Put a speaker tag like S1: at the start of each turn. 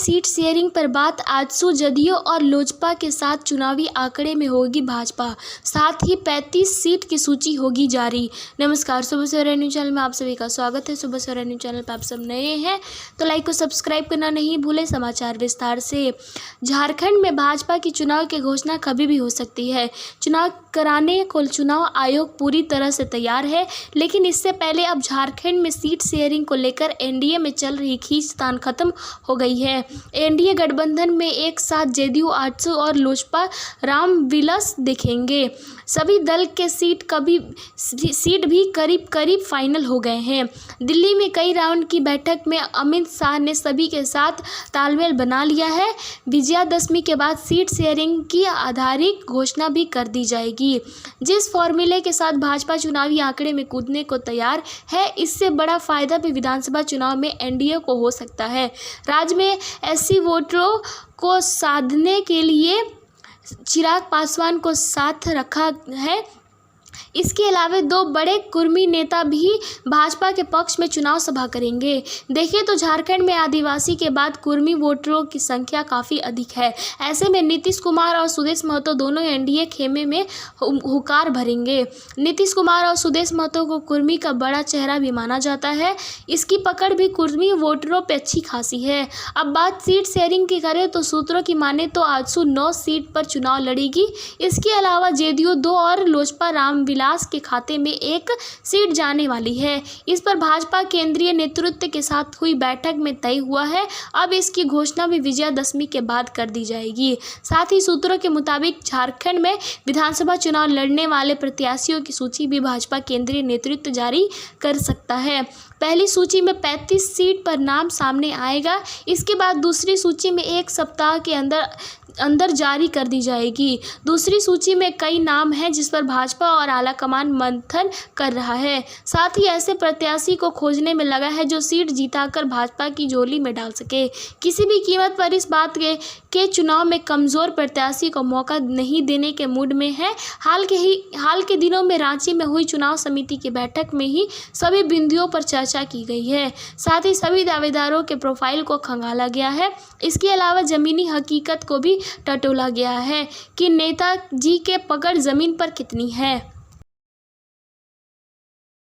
S1: Seat sharing पर बात। आजसू जदयू और लोजपा के साथ चुनावी आंकड़े में होगी भाजपा, साथ ही 35 सीट की सूची होगी जारी। नमस्कार, सुबह सवेरा न्यूज़ चैनल में आप सभी का स्वागत है। सुबह सवेरा न्यूज़ चैनल पर आप सब नए हैं तो लाइक को सब्सक्राइब करना नहीं भूलें। समाचार विस्तार से। झारखंड में भाजपा की चुनाव की घोषणा कभी भी हो सकती है। चुनाव कराने को चुनाव आयोग पूरी तरह से तैयार है, लेकिन इससे पहले अब झारखंड में सीट शेयरिंग को लेकर एनडीए में चल रही खींचतान खत्म हो गई है। एनडीए गठबंधन में एक साथ जदयू, आजसू और लोजपा रामविलास दिखेंगे। सभी दल के सीट भी करीब करीब फाइनल हो गए हैं। दिल्ली में कई राउंड की बैठक में अमित शाह ने सभी के साथ तालमेल बना लिया है। विजयादशमी के बाद सीट शेयरिंग की आधिकारिक घोषणा भी कर दी जाएगी। जिस फॉर्मूले के साथ भाजपा चुनावी आंकड़े में कूदने को तैयार है, इससे बड़ा फायदा भी विधानसभा चुनाव में एनडीए को हो सकता है। राज्य में एससी वोटरों को साधने के लिए चिराग पासवान को साथ रखा है। इसके अलावा दो बड़े कुर्मी नेता भी भाजपा के पक्ष में चुनाव सभा करेंगे। देखिए तो झारखंड में आदिवासी के बाद कुर्मी वोटरों की संख्या काफ़ी अधिक है। ऐसे में नीतीश कुमार और सुदेश महतो दोनों एनडीए खेमे में हुकार भरेंगे। नीतीश कुमार और सुदेश महतो को कुर्मी का बड़ा चेहरा भी माना जाता है। इसकी पकड़ भी कुर्मी वोटरों पर अच्छी खासी है। अब बात सीट शेयरिंग की करें तो सूत्रों की माने तो आजसू 9 सीट पर चुनाव लड़ेगी। इसके अलावा जदयू 2 और लोजपा रामविलास के खाते में 1 सीट जाने वाली है। इस पर भाजपा केंद्रीय नेतृत्व के साथ हुई बैठक में तय हुआ है। अब इसकी घोषणा भी विजयादशमी के बाद कर दी जाएगी। साथ ही सूत्रों के मुताबिक झारखंड में विधानसभा चुनाव लड़ने वाले प्रत्याशियों की सूची भी भाजपा केंद्रीय नेतृत्व जारी कर सकता है। पहली सूची में 35 सीट पर नाम सामने आएगा। इसके बाद दूसरी सूची में 1 सप्ताह के अंदर जारी कर दी जाएगी। दूसरी सूची में कई नाम हैं जिस पर भाजपा और आलाकमान मंथन कर रहा है। साथ ही ऐसे प्रत्याशी को खोजने में लगा है जो सीट जीताकर भाजपा की झोली में डाल सके। किसी भी कीमत पर इस बात के चुनाव में कमजोर प्रत्याशी को मौका नहीं देने के मूड में है। हाल के दिनों में रांची में हुई चुनाव समिति की बैठक में ही सभी बिंदुओं पर चर्चा की गई है। साथ ही सभी दावेदारों के प्रोफाइल को खंगाला गया है। इसके अलावा जमीनी हकीकत को भी टटोला गया है कि नेताजी के पकड़ जमीन पर कितनी है।